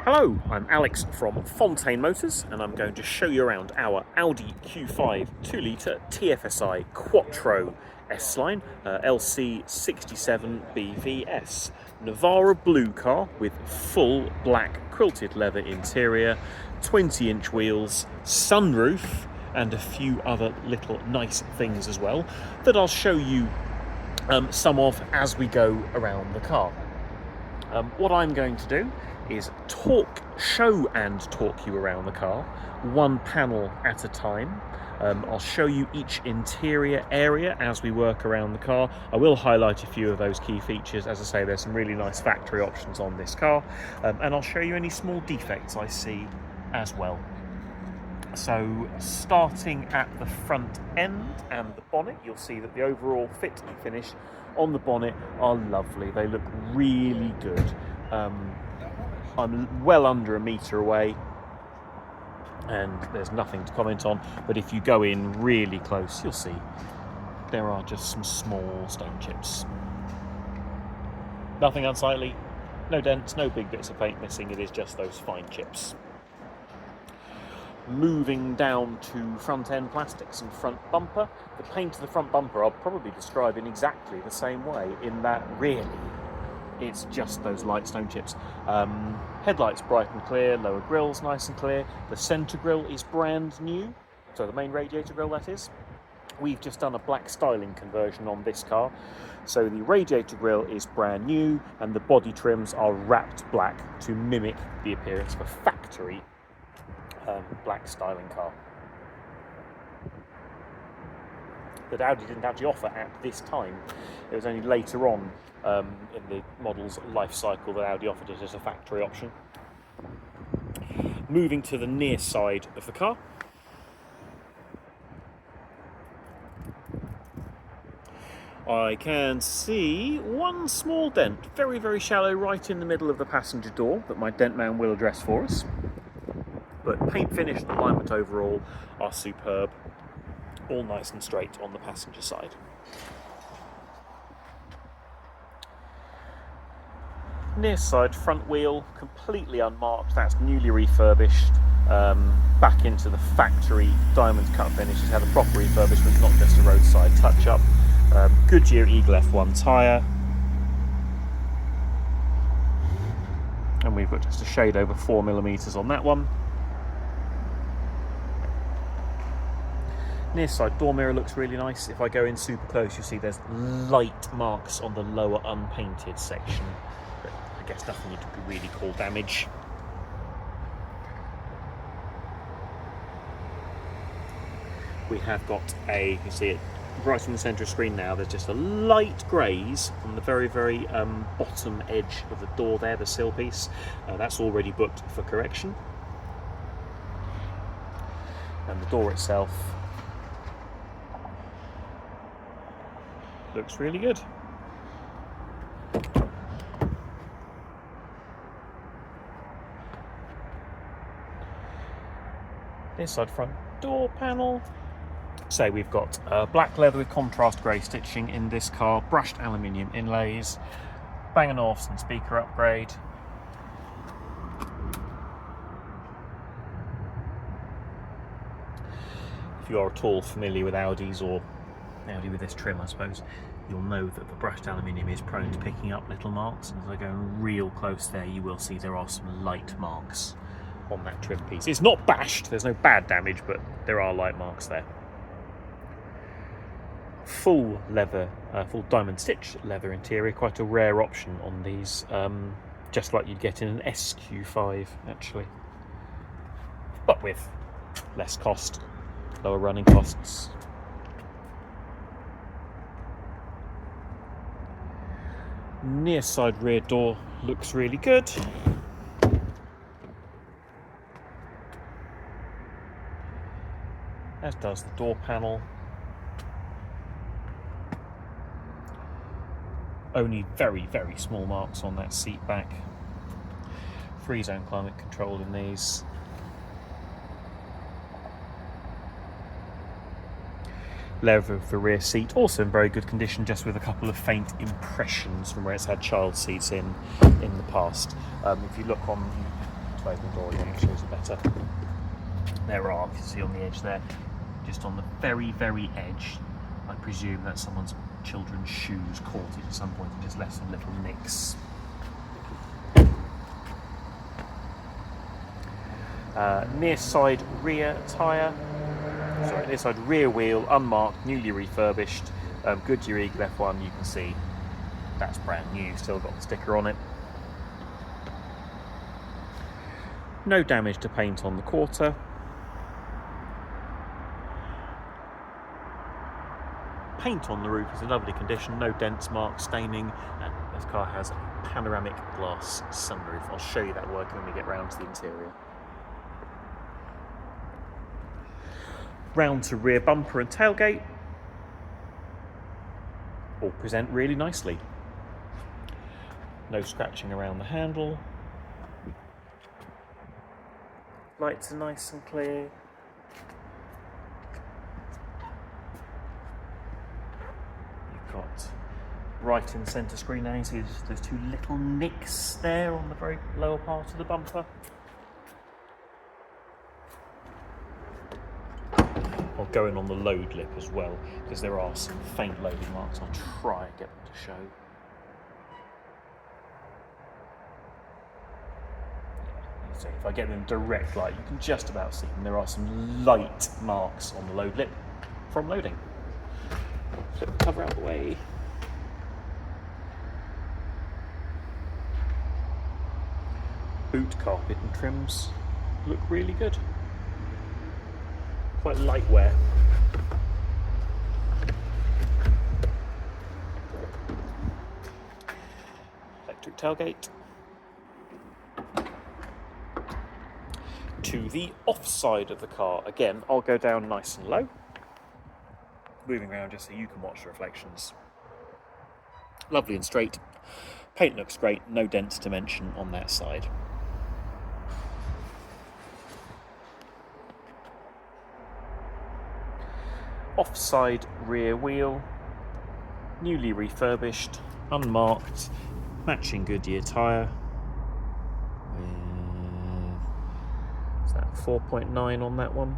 Hello, I'm Alex from Fontaine Motors and I'm going to show you around our Audi Q5 2-litre TFSI Quattro S Line LC67BVS. Navarra blue car with full black quilted leather interior, 20-inch wheels, sunroof and a few other little nice things as well that I'll show you some of as we go around the car. What I'm going to do is show and talk you around the car, one panel at a time. I'll show you each interior area as we work around the car. I will highlight a few of those key features. As I say, there's some really nice factory options on this car, and I'll show you any small defects I see as well. So starting at the front end and the bonnet, you'll see that the overall fit and finish on the bonnet are lovely. They look really good. I'm well under a metre away and there's nothing to comment on, but if you go in really close you'll see there are just some small stone chips. Nothing unsightly, no dents, no big bits of paint missing, it is just those fine chips. Moving down to front end plastics and front bumper. The paint of the front bumper I'll probably describe in exactly the same way, in that really it's just those light stone chips. Headlights bright and clear, lower grille's nice and clear. The centre grille is brand new, so the main radiator grille that is. We've just done a black styling conversion on this car. So the radiator grille is brand new and the body trims are wrapped black to mimic the appearance of a factory black styling car that Audi didn't actually offer at this time. It was only later on in the model's life cycle that Audi offered it as a factory option. Moving to the near side of the car, I can see one small dent, very, very shallow, right in the middle of the passenger door that my dent man will address for us. But paint finish and alignment overall are superb, all nice and straight on the passenger side. Near side front wheel, completely unmarked, that's newly refurbished, back into the factory diamond cut finish. It's had a proper refurbishment, not just a roadside touch-up. Goodyear Eagle F1 tyre. And we've got just a shade over 4mm on that one. Near side door mirror looks really nice. If I go in super close, you'll see there's light marks on the lower unpainted section. But I guess nothing you could really call damage. We have got you can see it right in the centre of the screen now, there's just a light graze on the very, very bottom edge of the door there, the sill piece. That's already booked for correction. And the door itself looks really good. This side front door panel. So we've got black leather with contrast grey stitching in this car, brushed aluminium inlays, Bang & Olufsen speaker upgrade. If you are at all familiar with Audis, or Audi with this trim I suppose, you'll know that the brushed aluminium is prone to picking up little marks, and as I go real close there you will see there are some light marks on that trim piece. It's not bashed, there's no bad damage, but there are light marks there. Full leather, full diamond stitch leather interior, quite a rare option on these, just like you'd get in an SQ5 actually, but with less cost, lower running costs. Near side rear door looks really good. As does the door panel. Only very, very small marks on that seat back. 3-zone climate control in these. Leather of the rear seat, also in very good condition, just with a couple of faint impressions from where it's had child seats in the past. If you look on sliding door again, it shows it better. There are, you can see on the edge there, just on the very, very edge, I presume that someone's children's shoes caught it at some point and just left some little nicks. Near side rear tyre, sorry, near side rear wheel, unmarked, newly refurbished, Goodyear Eagle F1, you can see that's brand new, still got the sticker on it. No damage to paint on the quarter. Paint on the roof is in lovely condition, no dents, marks, staining, and this car has a panoramic glass sunroof. I'll show you that working when we get round to the interior. Round to rear bumper and tailgate, all present really nicely. No scratching around the handle. Lights are nice and clear. You've got right in centre screen now, you see those two little nicks there on the very lower part of the bumper. I'll go in on the load lip as well, because there are some faint loading marks. I'll try and get them to show. So if I get them direct light, you can just about see them. There are some light marks on the load lip from loading. Flip the cover out of the way. Boot carpet and trims look really good. Quite light wear. Electric tailgate. To the off side of the car. Again, I'll go down nice and low. Moving around just so you can watch the reflections. Lovely and straight. Paint looks great, no dents to mention on that side. Offside rear wheel, newly refurbished, unmarked, matching Goodyear tyre. Is that 4.9 on that one?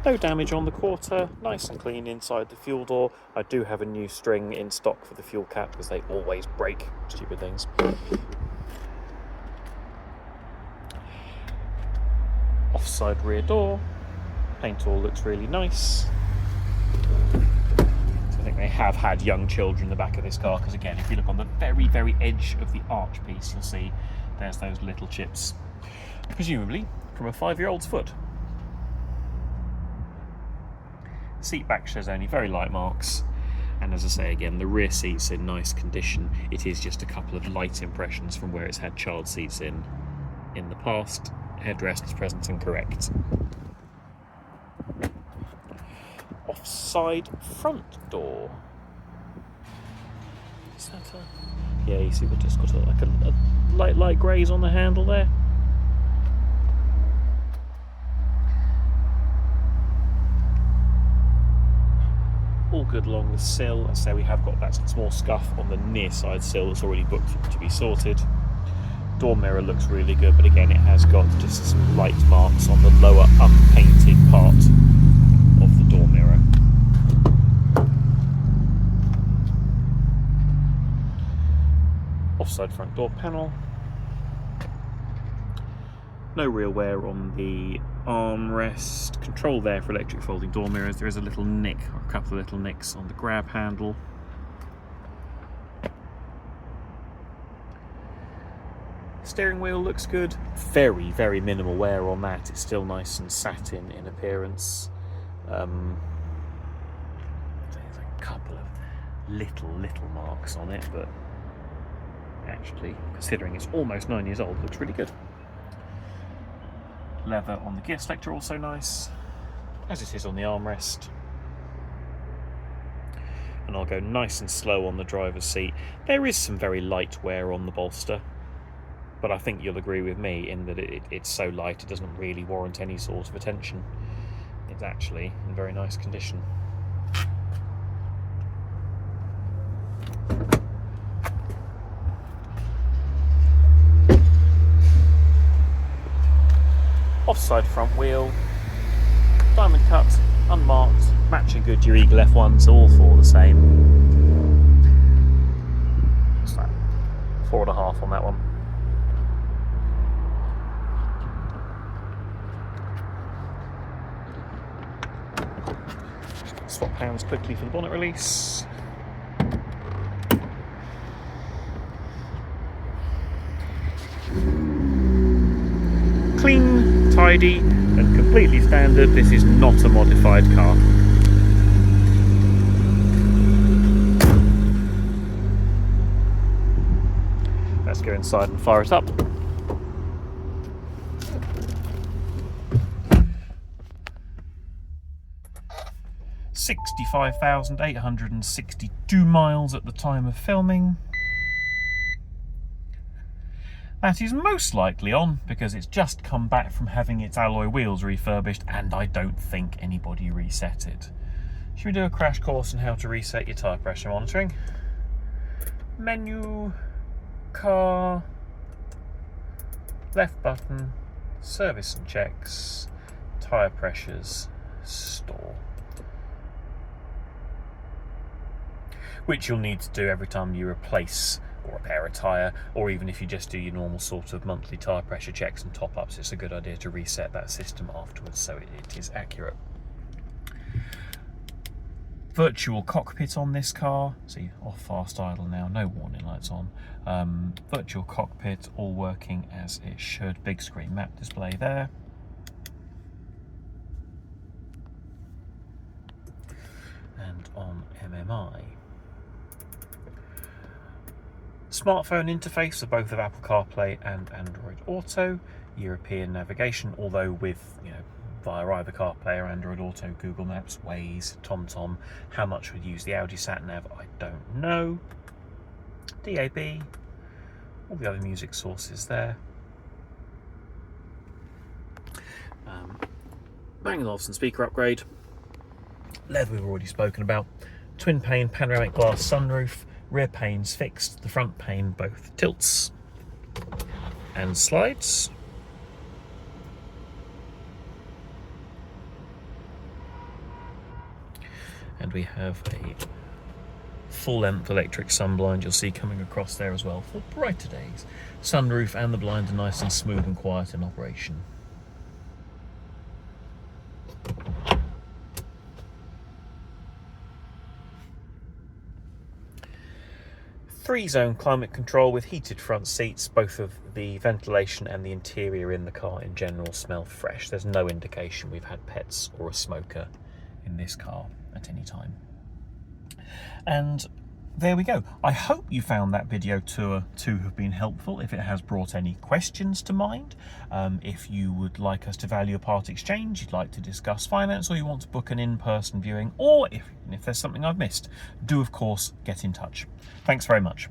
No damage on the quarter, nice and clean inside the fuel door. I do have a new string in stock for the fuel cap because they always break, stupid things. Offside rear door, paint all looks really nice. So I think they have had young children in the back of this car, because again, if you look on the very, very edge of the arch piece, you'll see there's those little chips, presumably from a 5-year-old's foot. Seat back shows only very light marks, and as I say again, the rear seat's in nice condition. It is just a couple of light impressions from where it's had child seats in the past. Headrest is present and correct. Offside front door. Is that a... Yeah, you see we've just got a light greys on the handle there. All good along the sill. As I say, we have got that small scuff on the near side sill that's already booked to be sorted. Door mirror looks really good, but again it has got just some light marks on the lower unpainted part of the door mirror. Offside front door panel. No real wear on the armrest. Control there for electric folding door mirrors. There is a little nick, or a couple of little nicks on the grab handle. Steering wheel looks good. Very, very minimal wear on that. It's still nice and satin in appearance. There's a couple of little marks on it, but actually, considering it's almost 9 years old, looks really good. Leather on the gear selector also nice, as it is on the armrest. And I'll go nice and slow on the driver's seat. There is some very light wear on the bolster, but I think you'll agree with me in that it's so light it doesn't really warrant any sort of attention. It's actually in very nice condition. outside front wheel, diamond cut, unmarked, matching Goodyear Eagle F1s, all four the same. What's that? 4.5 on that one. Swap hands quickly for the bonnet release. Clean, tidy, and completely standard. This is not a modified car. Let's go inside and fire it up. $65,862 miles at the time of filming. That is most likely on because it's just come back from having its alloy wheels refurbished, and I don't think anybody reset it. Should we do a crash course on how to reset your tyre pressure monitoring? Menu, car, left button, service and checks, tyre pressures, store. Which you'll need to do every time you replace or repair a tyre, or even if you just do your normal sort of monthly tyre pressure checks and top-ups. It's a good idea to reset that system afterwards so it is accurate. Virtual cockpit on this car. See, off fast idle now, no warning lights on. Virtual cockpit, all working as it should. Big screen map display there. And on MMI. Smartphone interface for both of Apple CarPlay and Android Auto. European navigation, although with, via either CarPlay or Android Auto, Google Maps, Waze, TomTom. How much would use the Audi sat-nav, I don't know. DAB, all the other music sources there. Bang & Olufsen speaker upgrade. Leather we've already spoken about. Twin pane panoramic glass sunroof. Rear panes fixed, the front pane both tilts and slides. And we have a full-length electric sun blind you'll see coming across there as well for brighter days. Sunroof and the blind are nice and smooth and quiet in operation. Three-zone climate control with heated front seats. Both of the ventilation and the interior in the car in general smell fresh. There's no indication we've had pets or a smoker in this car at any time. And there we go. I hope you found that video tour to have been helpful. If it has brought any questions to mind, if you would like us to value a part exchange, you'd like to discuss finance, or you want to book an in-person viewing, or if there's something I've missed, do of course get in touch. Thanks very much.